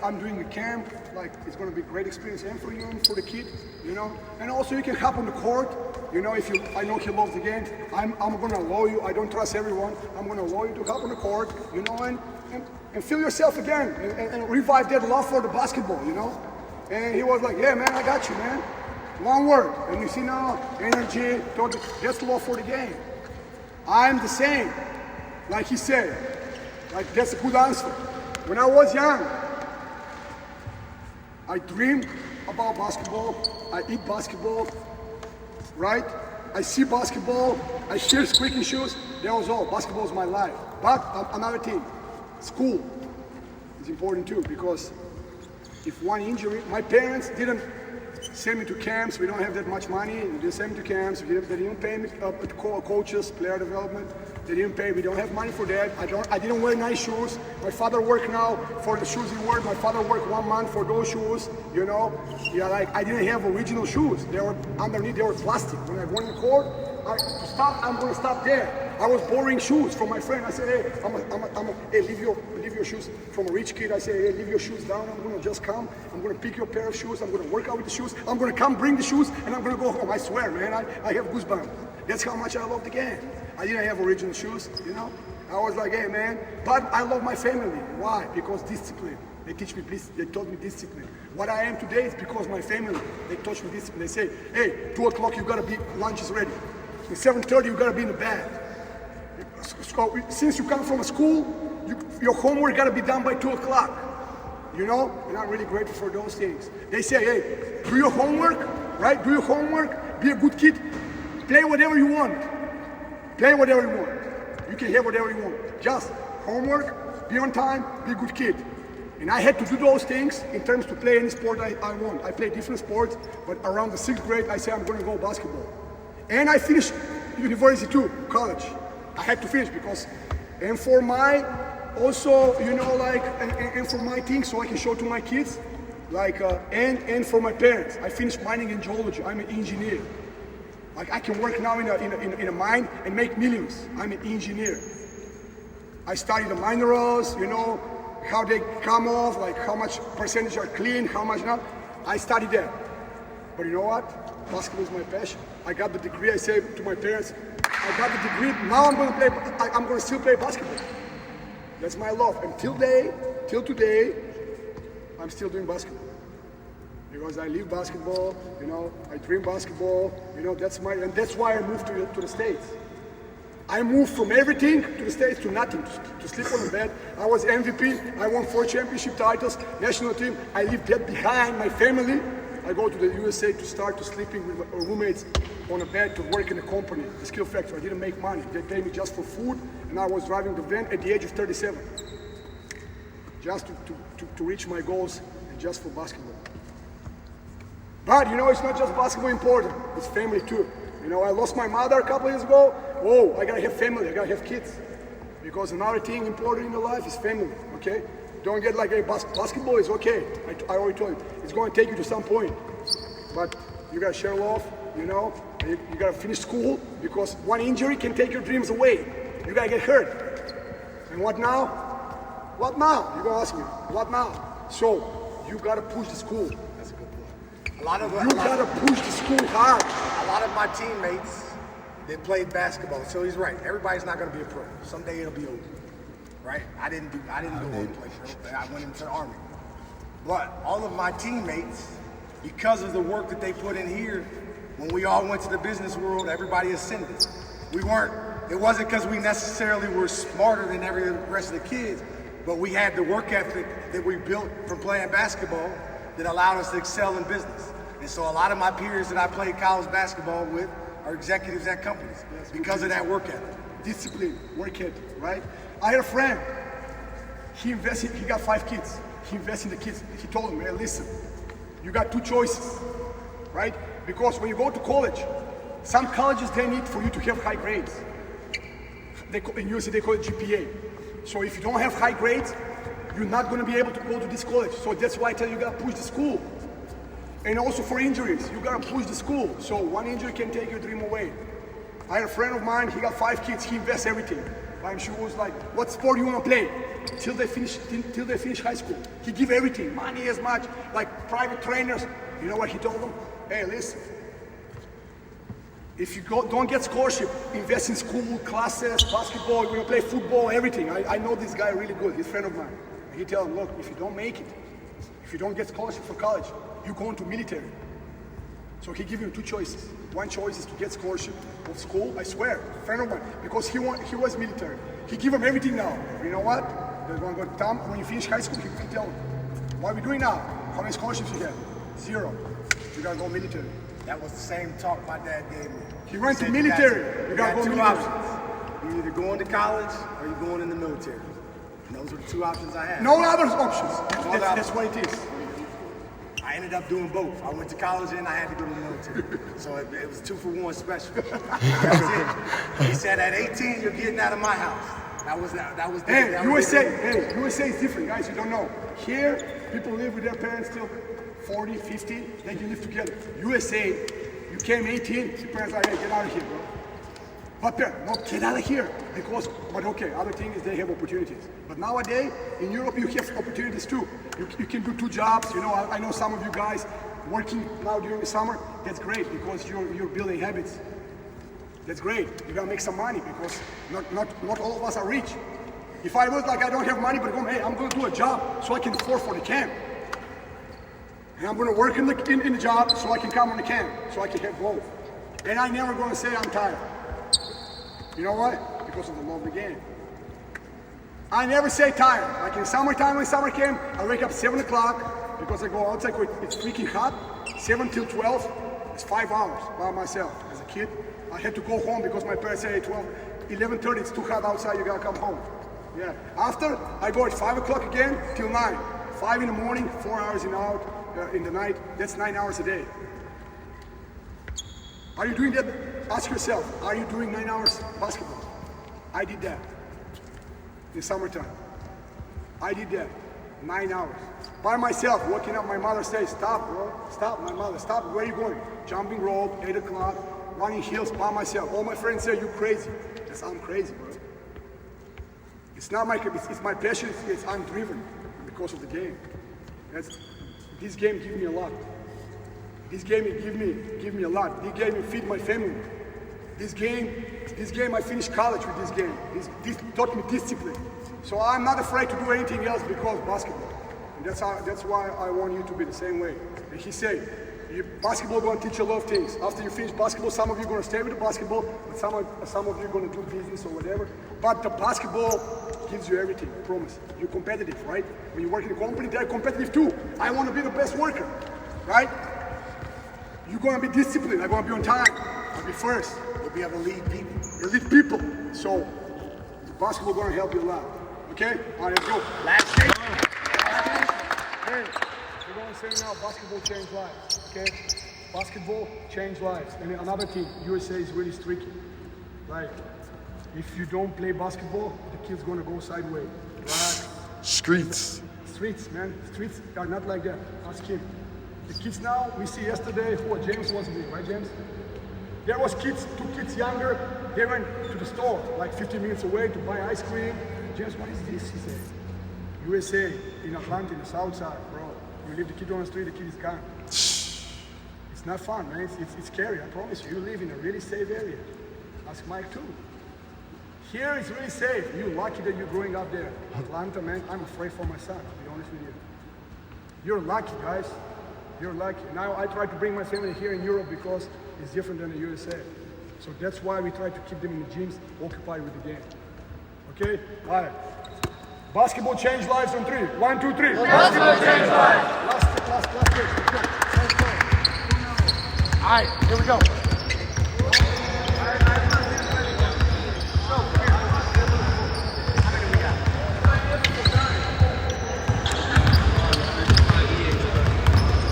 I'm doing a camp, like it's gonna be a great experience and for you and for the kid, you know. And also you can hop on the court, you know, I know he loves the game. I'm gonna allow you. I don't trust everyone. I'm gonna allow you to hop on the court, you know, and feel yourself again and revive that love for the basketball, you know. And he was like, yeah, man, I got you, man. One word. And you see now, energy, that's love for the game. I'm the same, like he said. Like, that's a good answer. When I was young, I dreamed about basketball. I eat basketball, right? I see basketball. I hear squeaking shoes. That was all. Basketball is my life. But another thing, school is important too, because if one injury, my parents didn't send me to camps. We don't have that much money. They didn't send me to camps. They didn't pay me coaches, player development. They didn't pay. We don't have money for that. I didn't wear nice shoes. My father worked now for the shoes he wore. My father worked 1 month for those shoes. You know, yeah, like I didn't have original shoes. They were underneath. They were plastic. When I went in the court, I'm going to stop there. I was borrowing shoes from my friend. I said, hey, hey, leave your shoes. From a rich kid, I said, hey, leave your shoes down. I'm going to just come. I'm going to pick your pair of shoes. I'm going to work out with the shoes. I'm going to come bring the shoes, and I'm going to go home. I swear, man, I have goosebumps. That's how much I love the game. I didn't have original shoes, you know. I was like, hey, man. But I love my family. Why? Because discipline. They taught me discipline. What I am today is because my family, they taught me discipline. They say, hey, 2 o'clock, you got to be, lunch is ready. At 7:30, you got to be in the bed. Since you come from a school, your homework got to be done by 2 o'clock. You know, and I'm really grateful for those things. They say, hey, do your homework, right? Do your homework, be a good kid, play whatever you want. Play whatever you want. You can have whatever you want. Just homework, be on time, be a good kid. And I had to do those things in terms to play any sport I want. I play different sports, but around the 6th grade, I said I'm going to go basketball. And I finished university too, college. I had to finish because, and for my, also, you know, like, and for my things, so I can show to my kids, like, and for my parents. I finished mining and geology. I'm an engineer. Like, I can work now in a mine and make millions. I'm an engineer. I study the minerals, you know, how they come off, like how much percentage are clean, how much not. I study that. But you know what? Basketball is my passion. I got the degree. I say to my parents, I got the degree. Now I'm going to play. I'm going to still play basketball. That's my love. And till today, I'm still doing basketball because I live basketball. You know, I dream basketball. You know, that's why I moved to the States. I moved from everything to the States to nothing, to sleep on the bed. I was MVP. I won 4 championship titles, national team. I leave that behind, my family. I go to the USA to start to sleeping with my roommates on a bed to work in a company, the skill factory. I didn't make money. They paid me just for food, and I was driving the van at the age of 37, just to reach my goals and just for basketball. But you know, it's not just basketball important, it's family too. You know, I lost my mother a couple years ago. Whoa, I gotta have family, I gotta have kids. Because another thing important in your life is family, okay? Don't get like, hey, basketball is okay. I already told you, it's going to take you to some point. But you got to share love, you know. You got to finish school because one injury can take your dreams away. You got to get hurt. And what now? What now? You're going to ask me, what now? So, you got to push the school. That's a good point. You got to push the school hard. A lot of my teammates, they played basketball. So he's right. Everybody's not going to be a pro. Someday it'll be over. Right? I didn't go on place. I went into the Army. But all of my teammates, because of the work that they put in here, when we all went to the business world, everybody ascended. It wasn't because we necessarily were smarter than every rest of the kids, but we had the work ethic that we built from playing basketball that allowed us to excel in business. And so a lot of my peers that I played college basketball with are executives at companies because of that work ethic. Discipline, work ethic, right? I had a friend, he got 5 kids. He invested in the kids. He told them, hey, listen, you got 2 choices, right? Because when you go to college, some colleges, they need for you to have high grades. In USA, they call it GPA. So if you don't have high grades, you're not going to be able to go to this college. So that's why I tell you, you got to push the school. And also for injuries, you got to push the school. So one injury can take your dream away. I had a friend of mine, he got 5 kids, he invests everything. Buy him shoes, like, what sport you want to play? Till they finish high school. He give everything, money as much, like private trainers. You know what he told them? Hey, listen, if you don't get scholarship, invest in school, classes, basketball, you're gonna play football, everything. I know this guy really good, he's a friend of mine. He tell him, look, if you don't make it, if you don't get scholarship for college, you go into military. So he give him two choices. One choice is to get scholarship of school, I swear, friend of mine, because he was military. He give him everything now. You know what? They're gonna go to Tom, when you finish high school, he tell him, what are we doing now? How many scholarships you get? 0. You gotta go military. That was the same talk my dad gave me. He went to military. You got two military. options. You're either going to college or you're going in the military. And those were the two options I had. No other options. That's what it is. I ended up doing both. I went to college and I had to go to the military. So it was 2-for-1 special. That's it. He said at 18 you're getting out of my house. That was Hey, USA is different, guys. You don't know. Here, people live with their parents till 40, 50, then you live together. USA, you came 18, your parents are like, hey, get out of here, bro. But no, get out of here. But okay, other thing is they have opportunities. But nowadays, in Europe, you have opportunities too. You can do 2 jobs. You know, I know some of you guys working now during the summer. That's great because you're building habits. That's great. You're gonna make some money because not all of us are rich. If I was like I don't have money, but hey, I'm gonna do a job so I can afford for the camp. And I'm gonna work in the job so I can come on the camp, so I can have both. And I'm never gonna say I'm tired. You know why? Because of the love of the game. I never say tired. Like in summertime, when summer camp, I wake up 7 o'clock because I go outside, it's freaking hot. 7 till 12, it's 5 hours by myself. As a kid, I had to go home because my parents say 11:30, it's too hot outside, you gotta come home. Yeah. After, I go at 5 o'clock again till 9. 5 in the morning, 4 hours in the night, that's 9 hours a day. Are you doing that? Ask yourself, are you doing 9 hours basketball? I did that in summertime. I did that, 9 hours. By myself, waking up, my mother says, stop, bro, stop, my mother, stop, where are you going? Jumping rope, 8 o'clock, running hills by myself. All my friends say, you crazy. Yes, I'm crazy, bro. It's not it's my passion, I'm driven because of the game. This game gives me a lot. This game give me a lot. This game feed my family. This game I finished college with this game. This taught me discipline. So I'm not afraid to do anything else because basketball. And that's why I want you to be the same way. And he said, basketball going to teach you a lot of things. After you finish basketball, some of you are going to stay with the basketball, but some of you are going to do business or whatever. But the basketball gives you everything, I promise. You're competitive, right? When you work in a company, they're competitive too. I want to be the best worker, right? You're going to be disciplined. I'm going to be on time. I'll be first. You'll be able to lead people. Elite people. So, basketball going to help you a lot. Okay? All right, let's go. Last thing. Hey, we're going to say now, basketball changed lives. Okay? Basketball changed lives. And another thing, USA is really tricky. Like, if you don't play basketball, the kid's going to go sideways. Right? Streets, man. Streets are not like that. Ask him. The kids now, we see yesterday, James wasn't here, right, James? There was 2 kids younger, they went to the store, like 15 minutes away to buy ice cream. James, what is this? He said, USA, in Atlanta, in the south side, bro. You leave the kid on the street, the kid is gone. It's not fun, man. It's scary, I promise you. You live in a really safe area. Ask Mike too. Here it's really safe. You're lucky that you're growing up there. Atlanta, man, I'm afraid for my son, to be honest with you. You're lucky, guys. You're lucky. Now I try to bring my family here in Europe because it's different than the USA. So that's why we try to keep them in the gyms, occupied with the game. Okay? All right. Basketball changed lives on 3. 1, 2, 3. Basketball changed lives. Last place. Let's go. All right, here we go.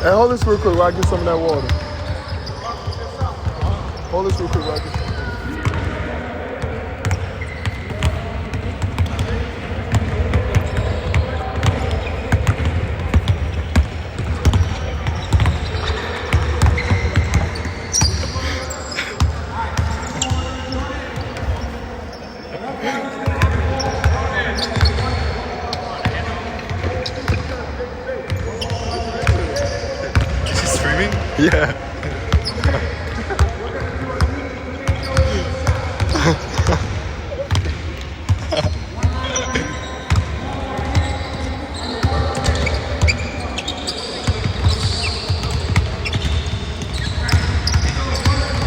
Hey, hold this real quick while I get some of that water. Hold this real quick while I get some. Yeah.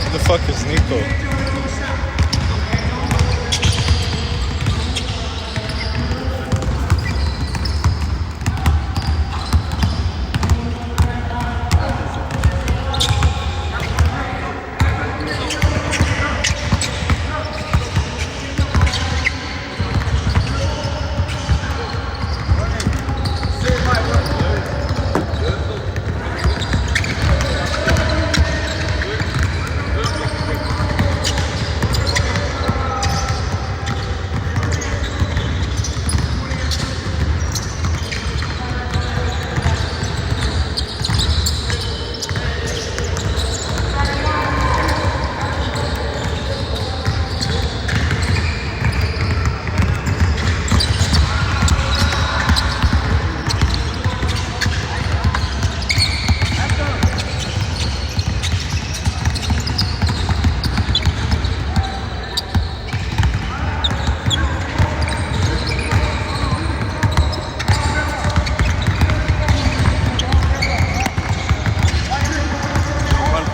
Who the fuck is Nico?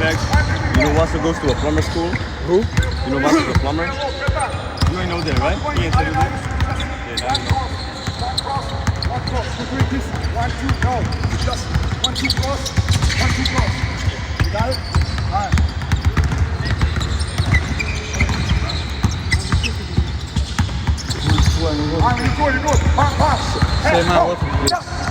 You know Wassa goes to a plumber school? Who? You know Wassa's a plumber? You ain't know that, right? He ain't tell you that? Yeah, now you know. One cross. We're doing this. 1, 2, no. Just 1, 2 cross. 1, 2 cross. You got it? All right. All right, you're good. Pass. Say my Hey, what? just